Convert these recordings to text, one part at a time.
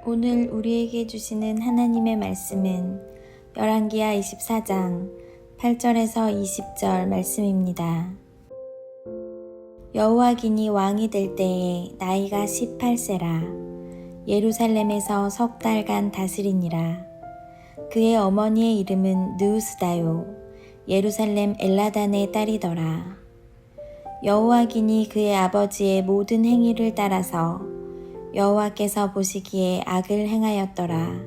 오늘 우리에게 주시는 하나님의 말씀은 열왕기하 24장 8절에서 20절 말씀입니다. 여호와긴이 왕이 될 때에 나이가 18세라 예루살렘에서 석 달간 다스리니라. 그의 어머니의 이름은 느우스다요 예루살렘 엘라단의 딸이더라. 여호와긴이 그의 아버지의 모든 행위를 따라서 여호와께서 보시기에 악을 행하였더라.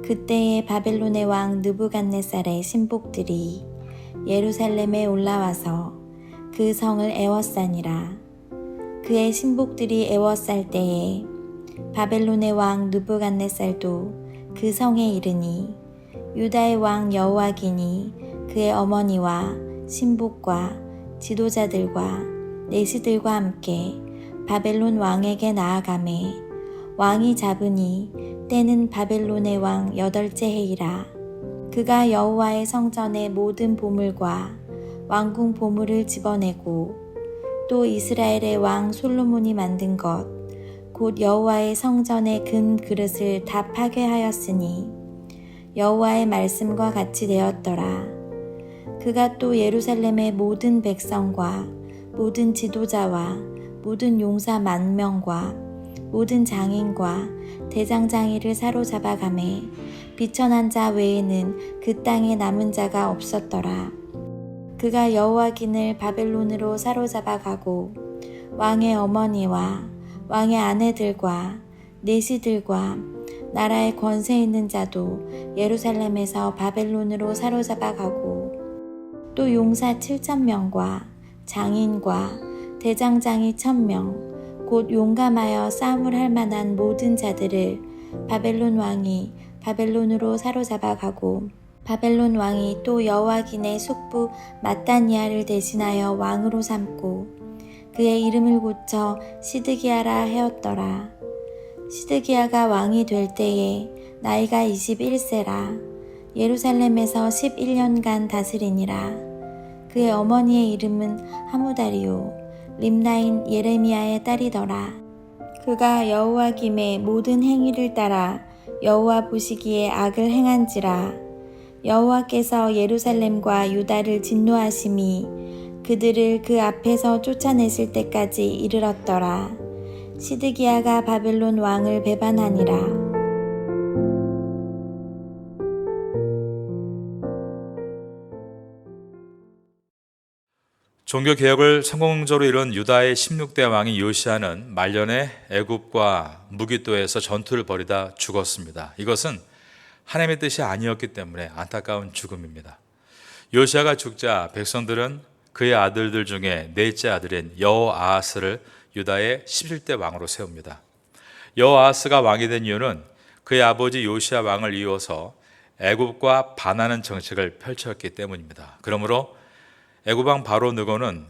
그때에 바벨론의 왕 느부갓네살의 신복들이 예루살렘에 올라와서 그 성을 애워싸니라. 그의 신복들이 애워쌀 때에 바벨론의 왕 느부갓네살도 그 성에 이르니 유다의 왕 여호와긴이 그의 어머니와 신복과 지도자들과 내시들과 함께 바벨론 왕에게 나아가매 왕이 잡으니 때는 바벨론의 왕 8째 해이라. 그가 여호와의 성전의 모든 보물과 왕궁 보물을 집어내고 또 이스라엘의 왕 솔로몬이 만든 것 곧 여호와의 성전의 금 그릇을 다 파괴하였으니 여호와의 말씀과 같이 되었더라. 그가 또 예루살렘의 모든 백성과 모든 지도자와 모든 용사 10,000명과 모든 장인과 대장장이를 사로잡아 가매 비천한 자 외에는 그 땅에 남은 자가 없었더라. 그가 여호와긴을 바벨론으로 사로잡아 가고 왕의 어머니와 왕의 아내들과 내시들과 나라의 권세 있는 자도 예루살렘에서 바벨론으로 사로잡아 가고 또 용사 7,000명과 장인과 대장장이 1,000명 곧 용감하여 싸움을 할 만한 모든 자들을 바벨론 왕이 바벨론으로 사로잡아 가고 바벨론 왕이 또 여호와긴의 숙부 마따니아를 대신하여 왕으로 삼고 그의 이름을 고쳐 시드기야라 하였더라. 시드기야가 왕이 될 때에 나이가 21세라 예루살렘에서 11년간 다스리니라. 그의 어머니의 이름은 하무다리요 림나인 예레미야의 딸이더라. 그가 여호와김의 모든 행위를 따라 여호와 보시기에 악을 행한지라. 여호와께서 예루살렘과 유다를 진노하심이 그들을 그 앞에서 쫓아내실 때까지 이르렀더라. 시드기야가 바벨론 왕을 배반하니라. 종교개혁을 성공적으로 이룬 유다의 16대 왕인 요시야는 말년에 애굽과 무기또에서 전투를 벌이다 죽었습니다. 이것은 하나님의 뜻이 아니었기 때문에 안타까운 죽음입니다. 요시야가 죽자 백성들은 그의 아들들 중에 넷째 아들인 여호아하스를 유다의 11대 왕으로 세웁니다. 여호아하스가 왕이 된 이유는 그의 아버지 요시야 왕을 이어서 애굽과 반하는 정책을 펼쳤기 때문입니다. 그러므로 애굽 왕 바로 느고는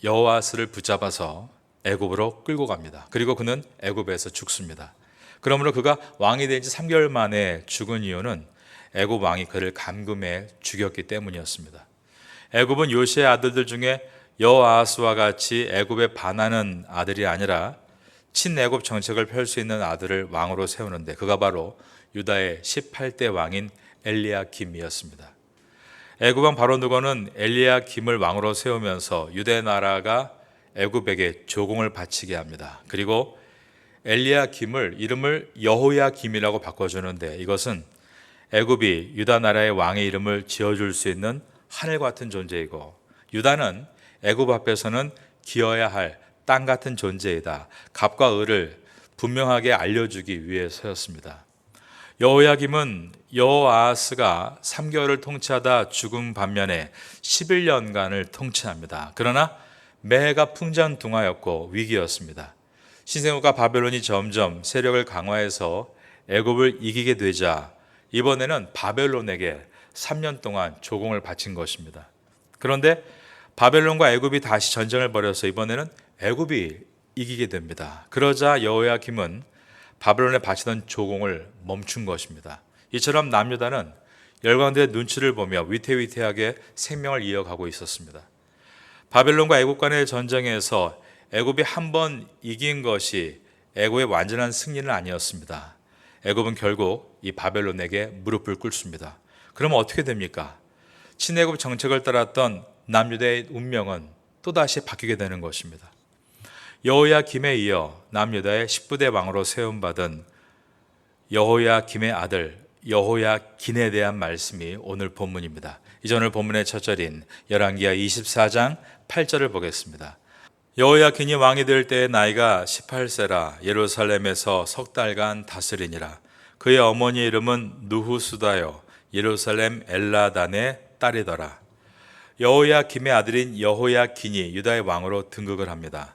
여호아스를 붙잡아서 애굽으로 끌고 갑니다. 그리고 그는 애굽에서 죽습니다. 그러므로 그가 왕이 된 지 3개월 만에 죽은 이유는 애굽 왕이 그를 감금해 죽였기 때문이었습니다. 애굽은 요시의 아들들 중에 여호아스와 같이 애굽에 반하는 아들이 아니라 친애굽 정책을 펼 수 있는 아들을 왕으로 세우는데 그가 바로 유다의 18대 왕인 엘리야김이었습니다. 애굽 왕 바로 느고는 엘리야김을 왕으로 세우면서 유대 나라가 애굽에게 조공을 바치게 합니다. 그리고 엘리야김을 이름을 여호야김이라고 바꿔주는데 이것은 애굽이 유다 나라의 왕의 이름을 지어줄 수 있는 하늘 같은 존재이고 유다는 애굽 앞에서는 기어야 할 땅 같은 존재이다. 갑과 을을 분명하게 알려주기 위해서였습니다. 여호야김은 여호아하스가 3개월을 통치하다 죽은 반면에 11년간을 통치합니다. 그러나 매해가 풍전등화였고 위기였습니다. 신생국가 바벨론이 점점 세력을 강화해서 애굽을 이기게 되자 이번에는 바벨론에게 3년 동안 조공을 바친 것입니다. 그런데 바벨론과 애굽이 다시 전쟁을 벌여서 이번에는 애굽이 이기게 됩니다. 그러자 여호야김은 바벨론에 바치던 조공을 멈춘 것입니다. 이처럼 남유다는 열강들의 눈치를 보며 위태위태하게 생명을 이어가고 있었습니다. 바벨론과 애굽 간의 전쟁에서 애굽이 한 번 이긴 것이 애굽의 완전한 승리는 아니었습니다. 애굽은 결국 이 바벨론에게 무릎을 꿇습니다. 그러면 어떻게 됩니까? 친애굽 정책을 따랐던 남유다의 운명은 또다시 바뀌게 되는 것입니다. 여호야김에 이어 남유다의 19대 왕으로 세움받은 여호야김의 아들 여호야긴에 대한 말씀이 오늘 본문입니다. 이제 오늘 본문의 첫 절인 열왕기하 24장 8절을 보겠습니다. 여호야긴이 왕이 될 때의 나이가 18세라 예루살렘에서 석 달간 다스리니라. 그의 어머니의 이름은 누후수다요 예루살렘 엘라단의 딸이더라. 여호야김의 아들인 여호야긴이 유다의 왕으로 등극을 합니다.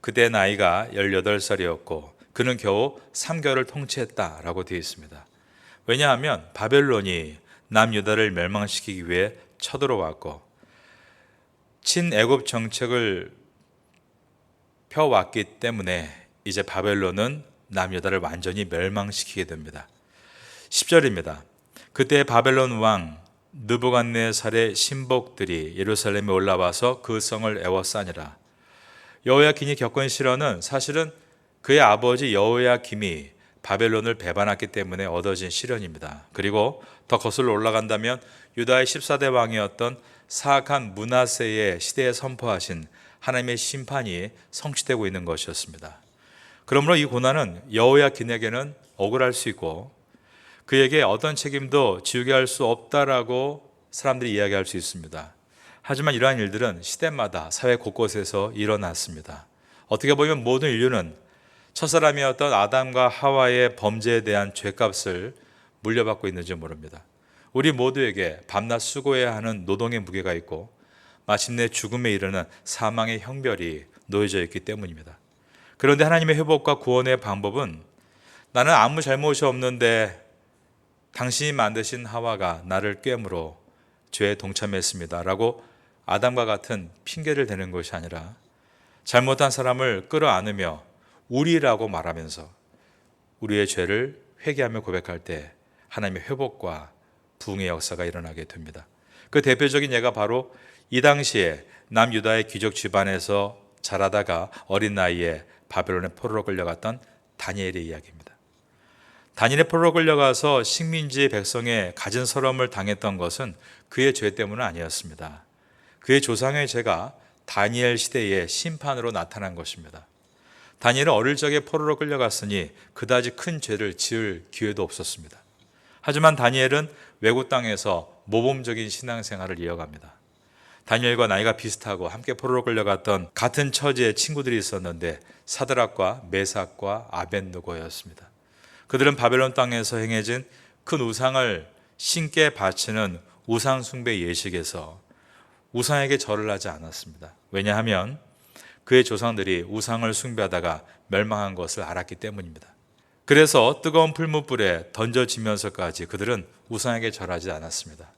그때 나이가 18살이었고 그는 겨우 3개월을 통치했다라고 되어 있습니다. 왜냐하면 바벨론이 남유다를 멸망시키기 위해 쳐들어왔고 친애굽 정책을 펴왔기 때문에 이제 바벨론은 남유다를 완전히 멸망시키게 됩니다. 10절입니다. 그때 바벨론 왕 느부갓네살의 신복들이 예루살렘에 올라와서 그 성을 에워싸니라. 여호야긴이 겪은 시련은 사실은 그의 아버지 여호야김이 바벨론을 배반했기 때문에 얻어진 시련입니다. 그리고 더 거슬러 올라간다면 유다의 14대 왕이었던 사악한 므낫세의 시대에 선포하신 하나님의 심판이 성취되고 있는 것이었습니다. 그러므로 이 고난은 여호야긴에게는 억울할 수 있고 그에게 어떤 책임도 지우게 할 수 없다라고 사람들이 이야기할 수 있습니다. 하지만 이러한 일들은 시대마다 사회 곳곳에서 일어났습니다. 어떻게 보면 모든 인류는 첫사람이었던 아담과 하와의 범죄에 대한 죄값을 물려받고 있는지 모릅니다. 우리 모두에게 밤낮 수고해야 하는 노동의 무게가 있고 마침내 죽음에 이르는 사망의 형벌이 놓여져 있기 때문입니다. 그런데 하나님의 회복과 구원의 방법은 나는 아무 잘못이 없는데 당신이 만드신 하와가 나를 꿰물어 죄에 동참했습니다 라고 아담과 같은 핑계를 대는 것이 아니라 잘못한 사람을 끌어안으며 우리라고 말하면서 우리의 죄를 회개하며 고백할 때 하나님의 회복과 부흥의 역사가 일어나게 됩니다. 그 대표적인 예가 바로 이 당시에 남유다의 귀족 집안에서 자라다가 어린 나이에 바벨론의 포로로 끌려갔던 다니엘의 이야기입니다. 다니엘의 포로로 끌려가서 식민지 백성의 갖은 서름을 당했던 것은 그의 죄 때문은 아니었습니다. 그의 조상의 죄가 다니엘 시대의 심판으로 나타난 것입니다. 다니엘은 어릴 적에 포로로 끌려갔으니 그다지 큰 죄를 지을 기회도 없었습니다. 하지만 다니엘은 외국 땅에서 모범적인 신앙생활을 이어갑니다. 다니엘과 나이가 비슷하고 함께 포로로 끌려갔던 같은 처지의 친구들이 있었는데 사드락과 메삭과 아벳느고였습니다. 그들은 바벨론 땅에서 행해진 큰 우상을 신께 바치는 우상 숭배 예식에서 우상에게 절을 하지 않았습니다. 왜냐하면 그의 조상들이 우상을 숭배하다가 멸망한 것을 알았기 때문입니다. 그래서 뜨거운 풀무불에 던져지면서까지 그들은 우상에게 절하지 않았습니다.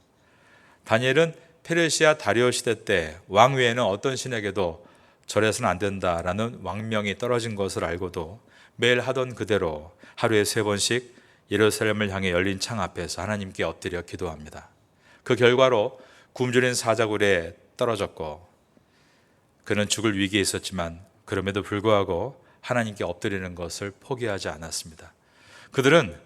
다니엘은 페르시아 다리오 시대 때 왕 외에는 어떤 신에게도 절해서는 안 된다라는 왕명이 떨어진 것을 알고도 매일 하던 그대로 하루에 3번씩 예루살렘을 향해 열린 창 앞에서 하나님께 엎드려 기도합니다. 그 결과로 굶주린 사자굴에 떨어졌고 그는 죽을 위기에 있었지만 그럼에도 불구하고 하나님께 엎드리는 것을 포기하지 않았습니다. 그들은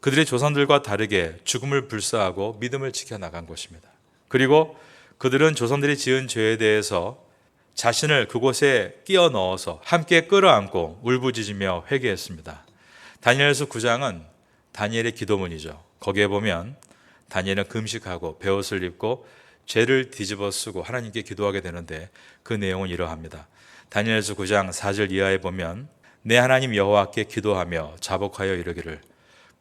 그들의 조상들과 다르게 죽음을 불사하고 믿음을 지켜나간 것입니다. 그리고 그들은 조상들이 지은 죄에 대해서 자신을 그곳에 끼워 넣어서 함께 끌어안고 울부짖으며 회개했습니다. 다니엘서 9장은 다니엘의 기도문이죠. 거기에 보면 다니엘은 금식하고 베옷을 입고 죄를 뒤집어 쓰고 하나님께 기도하게 되는데 그 내용은 이러합니다. 다니엘서 9장 4절 이하에 보면 내 하나님 여호와께 기도하며 자복하여 이르기를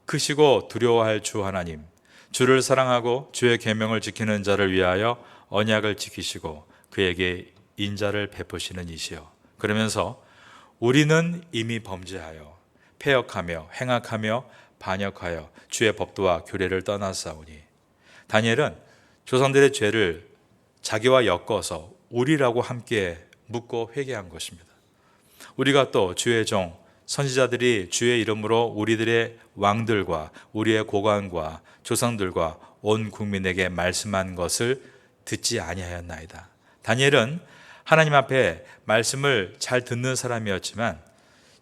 크시고 두려워할 주 하나님 주를 사랑하고 주의 계명을 지키는 자를 위하여 언약을 지키시고 그에게 인자를 베푸시는 이시여. 그러면서 우리는 이미 범죄하여 패역하며 행악하며 반역하여 주의 법도와 규례를 떠났사오니. 다니엘은 조상들의 죄를 자기와 엮어서 우리라고 함께 묻고 회개한 것입니다. 우리가 또 주의 종 선지자들이 주의 이름으로 우리들의 왕들과 우리의 고관과 조상들과 온 국민에게 말씀한 것을 듣지 아니하였나이다. 다니엘은 하나님 앞에 말씀을 잘 듣는 사람이었지만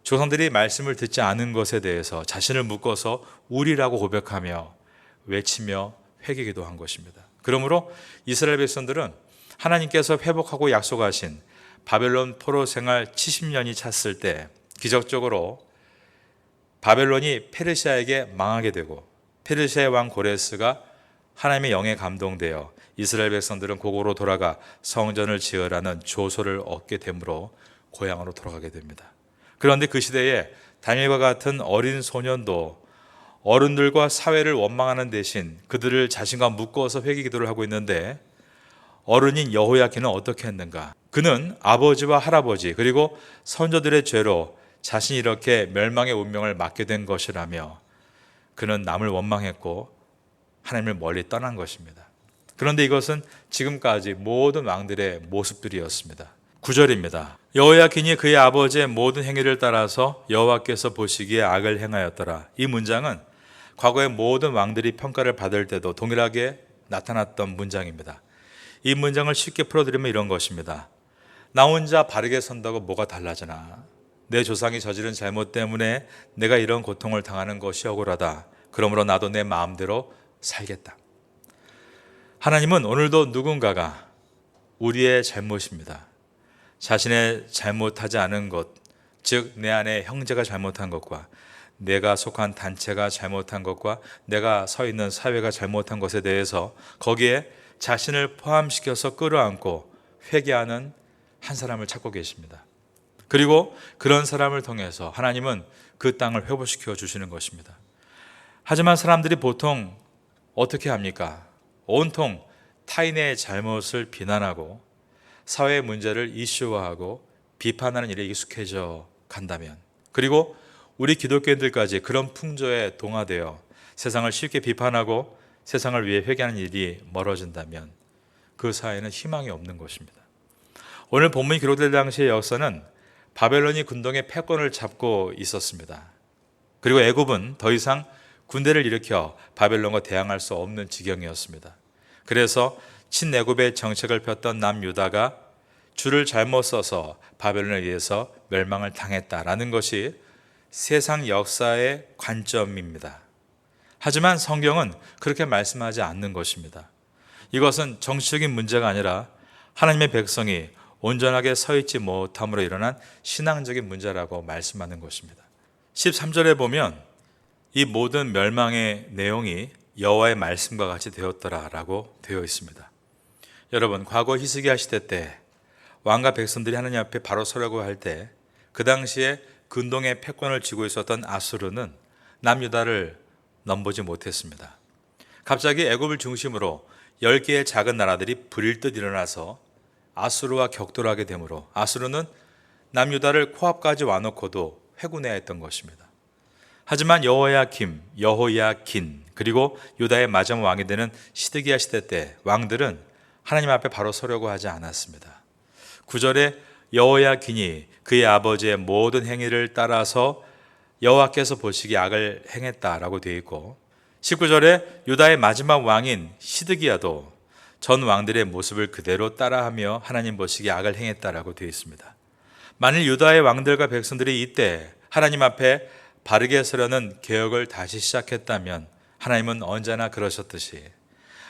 조상들이 말씀을 듣지 않은 것에 대해서 자신을 묶어서 우리라고 고백하며 외치며 회개기도 한 것입니다. 그러므로 이스라엘 백성들은 하나님께서 회복하고 약속하신 바벨론 포로 생활 70년이 찼을 때 기적적으로 바벨론이 페르시아에게 망하게 되고 페르시아의 왕 고레스가 하나님의 영에 감동되어 이스라엘 백성들은 고고로 돌아가 성전을 지으라는 조소를 얻게 되므로 고향으로 돌아가게 됩니다. 그런데 그 시대에 다니엘과 같은 어린 소년도 어른들과 사회를 원망하는 대신 그들을 자신과 묶어서 회개기도를 하고 있는데 어른인 여호야킨은 어떻게 했는가? 그는 아버지와 할아버지 그리고 선조들의 죄로 자신이 이렇게 멸망의 운명을 맞게 된 것이라며 그는 남을 원망했고 하나님을 멀리 떠난 것입니다. 그런데 이것은 지금까지 모든 왕들의 모습들이었습니다. 9절입니다. 여호야킨이 그의 아버지의 모든 행위를 따라서 여호와께서 보시기에 악을 행하였더라. 이 문장은 과거의 모든 왕들이 평가를 받을 때도 동일하게 나타났던 문장입니다. 이 문장을 쉽게 풀어드리면 이런 것입니다. 나 혼자 바르게 선다고 뭐가 달라지나? 내 조상이 저지른 잘못 때문에 내가 이런 고통을 당하는 것이 억울하다. 그러므로 나도 내 마음대로 살겠다. 하나님은 오늘도 누군가가 우리의 잘못입니다. 자신의 잘못하지 않은 것, 즉 내 안에 형제가 잘못한 것과 내가 속한 단체가 잘못한 것과 내가 서 있는 사회가 잘못한 것에 대해서 거기에 자신을 포함시켜서 끌어안고 회개하는 한 사람을 찾고 계십니다. 그리고 그런 사람을 통해서 하나님은 그 땅을 회복시켜 주시는 것입니다. 하지만 사람들이 보통 어떻게 합니까? 온통 타인의 잘못을 비난하고 사회의 문제를 이슈화하고 비판하는 일에 익숙해져 간다면, 그리고 우리 기독교인들까지 그런 풍조에 동화되어 세상을 쉽게 비판하고 세상을 위해 회개하는 일이 멀어진다면 그 사회는 희망이 없는 것입니다. 오늘 본문이 기록될 당시의 역사는 바벨론이 군동의 패권을 잡고 있었습니다. 그리고 애굽은 더 이상 군대를 일으켜 바벨론과 대항할 수 없는 지경이었습니다. 그래서 친애굽의 정책을 폈던 남유다가 줄을 잘못 써서 바벨론에 의해서 멸망을 당했다라는 것이 세상 역사의 관점입니다. 하지만 성경은 그렇게 말씀하지 않는 것입니다. 이것은 정치적인 문제가 아니라 하나님의 백성이 온전하게 서 있지 못함으로 일어난 신앙적인 문제라고 말씀하는 것입니다. 13절에 보면 이 모든 멸망의 내용이 여호와의 말씀과 같이 되었더라라고 되어 있습니다. 여러분, 과거 히스기야 시대 때 왕과 백성들이 하나님 앞에 바로 서려고 할 때 그 당시에 근동의 패권을 쥐고 있었던 아수르는 남유다를 넘보지 못했습니다. 갑자기 애굽을 중심으로 10개의 작은 나라들이 불일듯 일어나서 아수르와 격돌하게 되므로 아수르는 남유다를 코앞까지 와놓고도 회군해야 했던 것입니다. 하지만 여호야킨 그리고 유다의 마지막 왕이 되는 시드기야 시대 때 왕들은 하나님 앞에 바로 서려고 하지 않았습니다. 9절에 여호야킨이 그의 아버지의 모든 행위를 따라서 여호와께서 보시기에 악을 행했다라고 되어 있고 19절에 유다의 마지막 왕인 시드기야도 전 왕들의 모습을 그대로 따라하며 하나님 보시기에 악을 행했다라고 되어 있습니다. 만일 유다의 왕들과 백성들이 이때 하나님 앞에 바르게 서려는 개혁을 다시 시작했다면 하나님은 언제나 그러셨듯이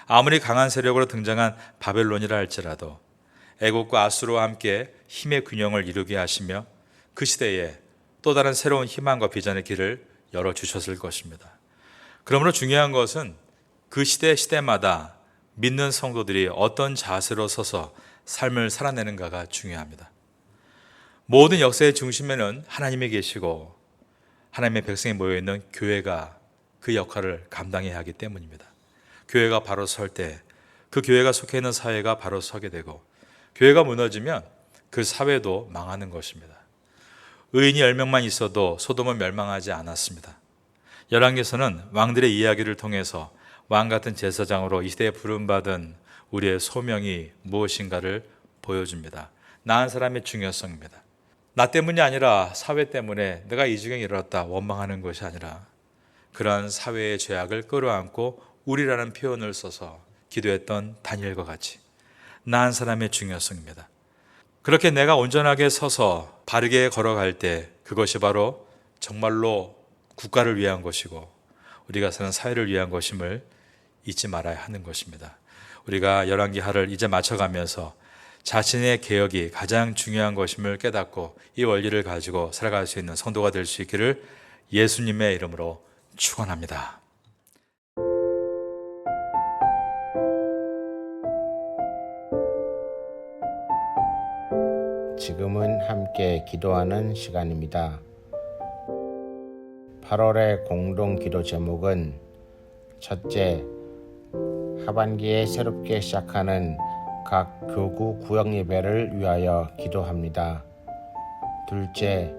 아무리 강한 세력으로 등장한 바벨론이라 할지라도 애국과 아수르와 함께 힘의 균형을 이루게 하시며 그 시대에 또 다른 새로운 희망과 비전의 길을 열어주셨을 것입니다. 그러므로 중요한 것은 그 시대마다 믿는 성도들이 어떤 자세로 서서 삶을 살아내는가가 중요합니다. 모든 역사의 중심에는 하나님이 계시고 하나님의 백성이 모여있는 교회가 그 역할을 감당해야 하기 때문입니다. 교회가 바로 설 때 그 교회가 속해 있는 사회가 바로 서게 되고 교회가 무너지면 그 사회도 망하는 것입니다. 의인이 10명만 있어도 소돔은 멸망하지 않았습니다. 열왕기서는 왕들의 이야기를 통해서 왕 같은 제사장으로 이 시대에 부름받은 우리의 소명이 무엇인가를 보여줍니다. 나은 사람의 중요성입니다. 나 때문이 아니라 사회 때문에 내가 이 지경에 이르렀다 원망하는 것이 아니라 그러한 사회의 죄악을 끌어안고 우리라는 표현을 써서 기도했던 다니엘과 같이 나은 사람의 중요성입니다. 그렇게 내가 온전하게 서서 바르게 걸어갈 때 그것이 바로 정말로 국가를 위한 것이고 우리가 사는 사회를 위한 것임을 잊지 말아야 하는 것입니다. 우리가 열왕기 하를 이제 맞춰가면서 자신의 개혁이 가장 중요한 것임을 깨닫고 이 원리를 가지고 살아갈 수 있는 성도가 될 수 있기를 예수님의 이름으로 축원합니다. 지금은 함께 기도하는 시간입니다. 8월의 공동 기도 제목은 첫째, 하반기에 새롭게 시작하는 각 교구 구역 예배를 위하여 기도합니다. 둘째,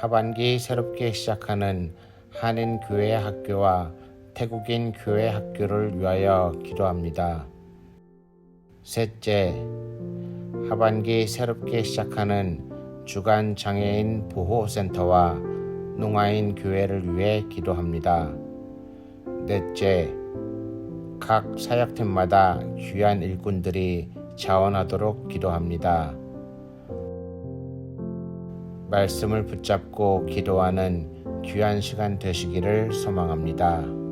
하반기 새롭게 시작하는 한인 교회 학교와 태국인 교회 학교를 위하여 기도합니다. 셋째, 하반기 새롭게 시작하는 주간 장애인 보호센터와 농아인 교회를 위해 기도합니다. 넷째, 각 사역팀마다 귀한 일꾼들이 자원하도록 기도합니다. 말씀을 붙잡고 기도하는 귀한 시간 되시기를 소망합니다.